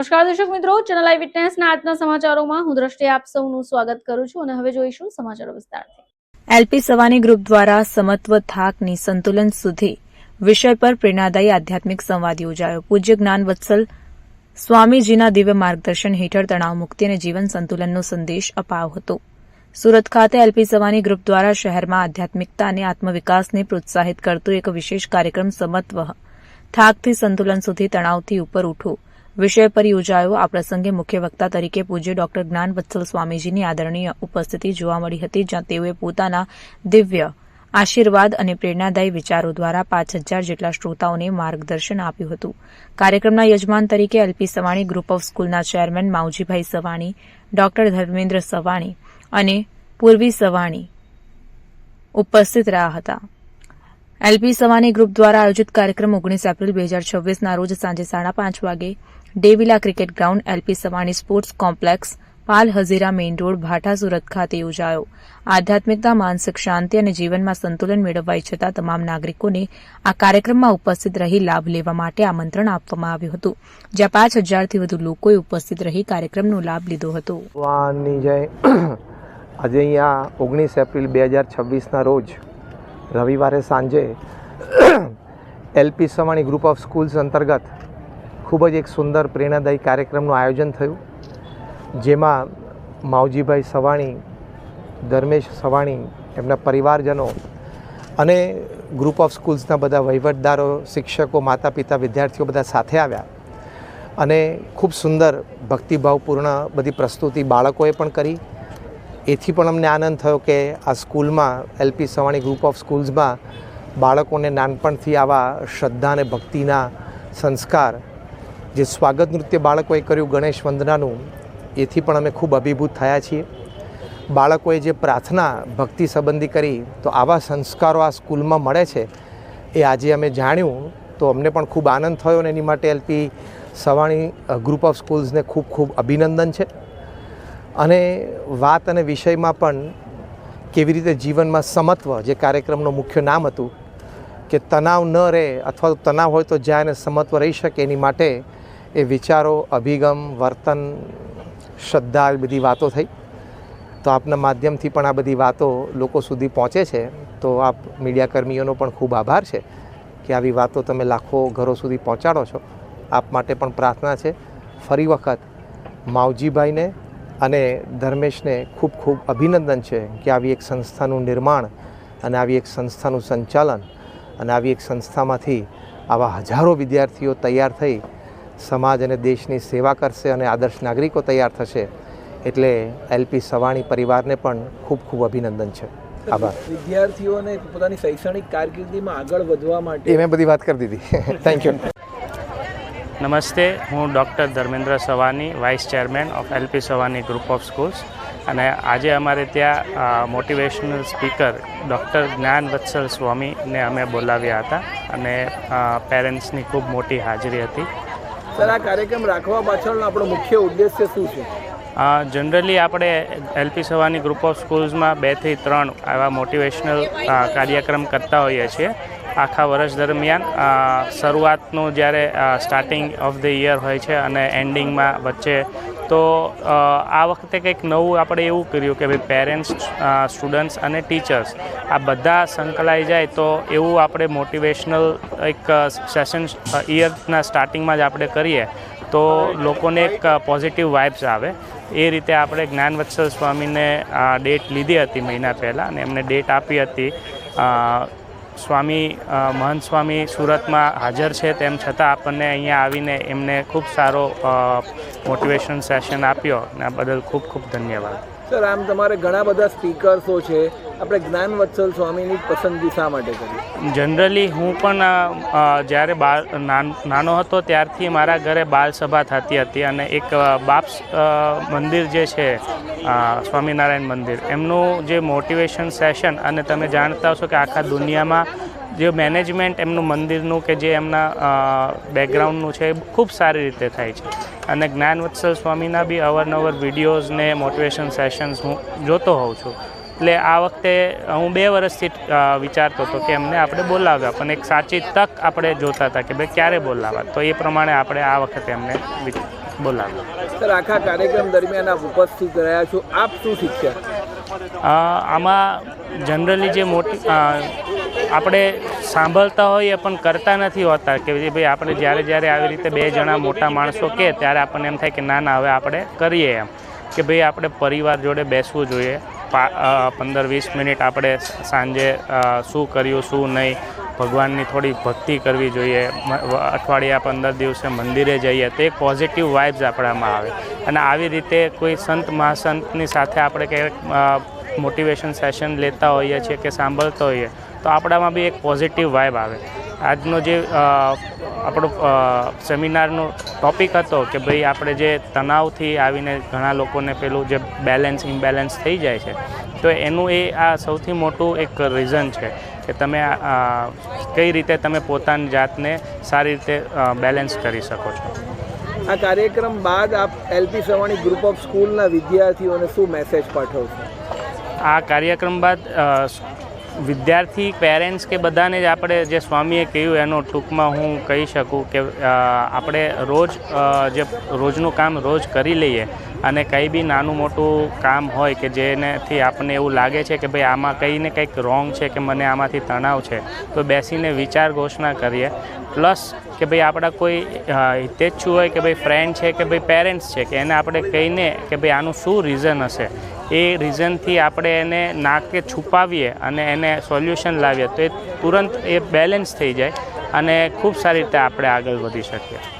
નમસ્કાર દર્શક મિત્રો, ચેનલ લાઈવ વિટનેસના આજના સમાચારોમાં હું દ્રષ્ટિ આપ સૌનું સ્વાગત કરું છું અને હવે જોઈશું સમાચારો વિસ્તારથી। એલપી સવાની ગ્રુપ દ્વારા સમત્વ થાકની સંતુલન સુધી વિષય પર પ્રેરણાદાયી આધ્યાત્મિક સંવાદ યોજાયો। પૂજ્ય જ્ઞાનવત્સલ સ્વામીજીના દિવ્ય માર્ગદર્શન હેઠળ તણાવ મુક્તિ અને જીવન સંતુલનનો સંદેશ અપાયો હતો। સુરત ખાતે એલપી સવાની ગ્રુપ દ્વારા શહેરમાં આધ્યાત્મિકતા અને આત્મવિકાસને પ્રોત્સાહિત કરતો એક વિશેષ કાર્યક્રમ સમત્વ થાકથી સંતુલન સુધી તણાવથી ઉપર ઉઠો વિષય પર યોજાયો। આ પ્રસંગે મુખ્ય વક્તા તરીકે પૂજ્ય ડોક્ટર જ્ઞાનવત્સલ સ્વામીજીની આદરણીય ઉપસ્થિતિ જોવા મળી હતી, જ્યાં તેઓએ પોતાના દિવ્ય આશીર્વાદ અને પ્રેરણાદાયી વિચારો દ્વારા 5000 જેટલા શ્રોતાઓને માર્ગદર્શન આપ્યું હતું। કાર્યક્રમના યજમાન તરીકે એલપી સવાણી ગ્રુપ ઓફ સ્કૂલના ચેરમેન માવજીભાઈ સવાણી, ડોક્ટર ધર્મેન્દ્ર સવાણી અને પૂર્વી સવાણી ઉપસ્થિત રહ્યા હતા। એલપી સવાની ગ્રુપ દ્વારા આયોજિત કાર્યક્રમ 19 એપ્રિલ 2026ના રોજ સાંજે 5:30 વાગે Devila cricket ground, LP Savani sports complex, Pal Hazira main road, Bhatha, Surat ખાતે યોજાયો। આધ્યાત્મિકતા, માનસિક શાંતિ અને જીવનમાં સંતુલન મેળવવા ઈચ્છતા તમામ નાગરિકોને આ કાર્યક્રમમાં ઉપસ્થિત રહી લાભ લેવા માટે આમંત્રણ આપવામાં આવ્યું હતું, જ્યાં 5000થી વધુ લોકોએ ઉપસ્થિત રહી કાર્યક્રમનો લાભ લીધો હતો। આજે અહીંયા 19 એપ્રિલ 2026ના રોજ રવિવારે સાંજે LP Savani group of schools અંતર્ગત ખૂબ જ એક સુંદર પ્રેરણાદાયી કાર્યક્રમનું આયોજન થયું, જેમાં માવજીભાઈ સવાણી, ધર્મેશ સવાણી, એમના પરિવારજનો અને ગ્રુપ ઓફ સ્કૂલ્સના બધા વહીવટદારો, શિક્ષકો, માતા પિતા, વિદ્યાર્થીઓ બધા સાથે આવ્યા અને ખૂબ સુંદર ભક્તિભાવપૂર્ણ બધી પ્રસ્તુતિ બાળકોએ પણ કરી। એથી પણ અમને આનંદ થયો કે આ સ્કૂલમાં, એલપી સવાણી ગ્રુપ ઓફ સ્કૂલ્સમાં બાળકોને નાનપણથી આવા શ્રદ્ધા અને ભક્તિના સંસ્કાર, જે સ્વાગત નૃત્ય બાળકોએ કર્યું ગણેશ વંદનાનું, એથી પણ અમે ખૂબ અભિભૂત થયા છીએ। બાળકોએ જે પ્રાર્થના ભક્તિ સંબંધી કરી, તો આવા સંસ્કારો આ સ્કૂલમાં મળે છે એ આજે અમે જાણ્યું, તો અમને પણ ખૂબ આનંદ થયો અને એની માટે એલપી સવાણી ગ્રુપ ઓફ સ્કૂલ્સને ખૂબ ખૂબ અભિનંદન છે। અને વાત અને વિષયમાં પણ કેવી રીતે જીવનમાં સમત્વ, જે કાર્યક્રમનું મુખ્ય નામ હતું, કે તણાવ ન રહે અથવા તો તણાવ હોય તો જાય અને સમત્વ રહી શકે, એની માટે એ વિચારો, અભિગમ, વર્તન, શ્રદ્ધા, એ બધી વાતો થઈ। તો આપના માધ્યમથી પણ આ બધી વાતો લોકો સુધી પહોંચે છે, તો આપ મીડિયાકર્મીઓનો પણ ખૂબ આભાર છે કે આવી વાતો તમે લાખો ઘરો સુધી પહોંચાડો છો। આપ માટે પણ પ્રાર્થના છે। ફરી વખત માવજીભાઈને અને ધર્મેશને ખૂબ ખૂબ અભિનંદન છે કે આવી એક સંસ્થાનું નિર્માણ અને આવી એક સંસ્થાનું સંચાલન અને આવી એક સંસ્થામાંથી આવા હજારો વિદ્યાર્થીઓ તૈયાર થઈ સમાજ અને દેશની સેવા કરશે અને આદર્શ નાગરિકો તૈયાર થશે, એટલે એલપી સવાણી પરિવારને પણ ખૂબ ખૂબ અભિનંદન છે। આભાર। વિદ્યાર્થીઓને પોતાની શૈક્ષણિક કારકિર્દીમાં આગળ વધવા માટે મેં બધી વાત કરી દીધી। Thank you. નમસ્તે, હું doctor Dharmendra Savani, vice chairman of LP Savani group of schools, અને આજે અમારે ત્યાં મોટિવેશનલ સ્પીકર ડૉક્ટર જ્ઞાનવત્સલ સ્વામીને અમે બોલાવ્યા હતા અને પેરેન્ટ્સની ખૂબ મોટી હાજરી હતી। સર, આ કાર્યક્રમ રાખવા પાછળનો આપણો મુખ્ય ઉદ્દેશ્ય શું છે? જનરલી આપણે એલપી સવાની ગ્રુપ ઓફ સ્કૂલ્સમાં 2 થી 3 આવા મોટિવેશનલ કાર્યક્રમ કરતા હોઈએ છીએ આખા વર્ષ દરમિયાન। શરૂઆતનું જ્યારે સ્ટાર્ટિંગ ઓફ ધ યર હોય છે અને એન્ડિંગમાં વચ્ચે, તો આ વખતે કંઈક નવું આપણે એવું કર્યું કે ભાઈ પેરેન્ટ્સ, સ્ટુડન્ટ્સ અને ટીચર્સ આ બધા સંકળાઈ જાય, તો એવું આપણે મોટિવેશનલ એક સેશન યરના સ્ટાર્ટિંગમાં જ આપણે કરીએ તો લોકોને એક પોઝિટિવ વાઇબ્સ આવે। એ રીતે આપણે જ્ઞાનવત્સલ સ્વામીને ડેટ લીધી હતી મહિના પહેલાં, અને એમને ડેટ આપી હતી। સ્વામી, મહંત સ્વામી સુરતમાં હાજર છે, તેમ છતાં આપણને અહીંયા આવીને એમને ખૂબ સારો મોટિવેશન સેશન આપ્યો, અને આ બદલ ખૂબ ખૂબ ધન્યવાદ। સર, આમ તમારે ઘણા બધા સ્પીકર્સો છે, આપણે જ્ઞાનવત્સલ સ્વામીની પસંદગી શા માટે કરી? જનરલી હું પણ જ્યારે નાનો હતો ત્યારથી મારા ઘરે બાલ સભા થતી હતી, અને એક બાપ્સ મંદિર જે છે, સ્વામિનારાયણ મંદિર, એમનું જે મોટિવેશન સેશન, અને તમે જાણતા હશો કે આખા દુનિયામાં જે મેનેજમેન્ટ એમનું મંદિરનું કે જે એમના બેકગ્રાઉન્ડનું છે, એ ખૂબ સારી રીતે થાય છે। અને જ્ઞાનવત્સલ સ્વામીના બી અવારનવાર વિડીયોઝ ને મોટિવેશન સેશન્સ હું જોતો હોઉં છું, એટલે આ વખતે હું 2 વર્ષથી વિચારતો હતો કે એમને આપણે બોલાવ્યા, પણ એક સાચી તક આપણે જોતા હતા કે ભાઈ ક્યારે બોલાવવા, તો એ પ્રમાણે આપણે આ વખતે એમને બોલાવ્યો. સર, આખા કાર્યક્રમ દરમિયાન આપ ઉપસ્થિત રહ્યા છો, આપ શું શીખ્યા? આમાં જનરલી જે મોટી આપણે સાંભળતા હોઈએ પણ કરતા નથી હોતા કે ભાઈ આપણે જ્યારે આવી રીતે બે જણા મોટા માણસો કહે ત્યારે આપણને એમ થાય કે ના હવે આપણે કરીએ એમ કે ભાઈ આપણે પરિવાર જોડે બેસવું જોઈએ. 15-20 મિનિટ આપણે સાંજે શું કર્યું શું નહીં, ભગવાનની થોડી ભક્તિ કરવી જોઈએ. અઠવાડિયા 15 દિવસે મંદિરે જઈએ તો એક પોઝિટિવ વાઇબ્સ આપણામાં આવે. અને આવી રીતે કોઈ સંત મહાસંતની સાથે આપણે ક્યારેક મોટિવેશન સેશન લેતા હોઈએ છીએ કે સાંભળતા હોઈએ તો આપણામાં બી એક પોઝિટિવ વાઇબ આવે. આજનો જે આપણો સેમિનારનો ટૉપિક હતો કે ભાઈ આપણે જે તણાવથી આવીને ઘણા લોકોને પેલું જે ઇમ્બેલેન્સ થઈ જાય છે તો એનું આ સૌથી મોટું એક રીઝન છે કે તમે કઈ રીતે તમે પોતાની જાતને સારી રીતે બેલેન્સ કરી શકો છો. આ કાર્યક્રમ બાદ આપ એલપી સવાણી ગ્રુપ ઓફ સ્કૂલના વિદ્યાર્થીઓને શું મેસેજ પાઠવશો? આ કાર્યક્રમ બાદ વિદ્યાર્થી પેરેન્ટ્સ કે બધાને જ આપણે જે સ્વામીએ કહ્યું એનો ટૂંકમાં હું કહી શકું કે આપણે રોજનું કામ રોજ કરી લઈએ અને કંઈ બી નાનું મોટું કામ હોય કે જેનાથી આપણને એવું લાગે છે કે ભાઈ આમાં કંઈ ને કંઈક રોંગ છે કે મને આમાંથી તણાવ છે તો બેસીને વિચાર ઘોષણા કરીએ. પ્લસ કે ભાઈ આપણા કોઈ હિતેચ્છુ હોય કે ભાઈ ફ્રેન્ડ છે કે ભાઈ પેરેન્ટ્સ છે કે એને આપણે કહીને કે ભાઈ આનું શું રીઝન હશે એ રીઝનથી આપણે એને નાકે છુપાવીએ અને એને સોલ્યુશન લાવીએ તો એ તુરંત એ બેલેન્સ થઈ જાય અને ખૂબ સારી રીતે આપણે આગળ વધી શકીએ.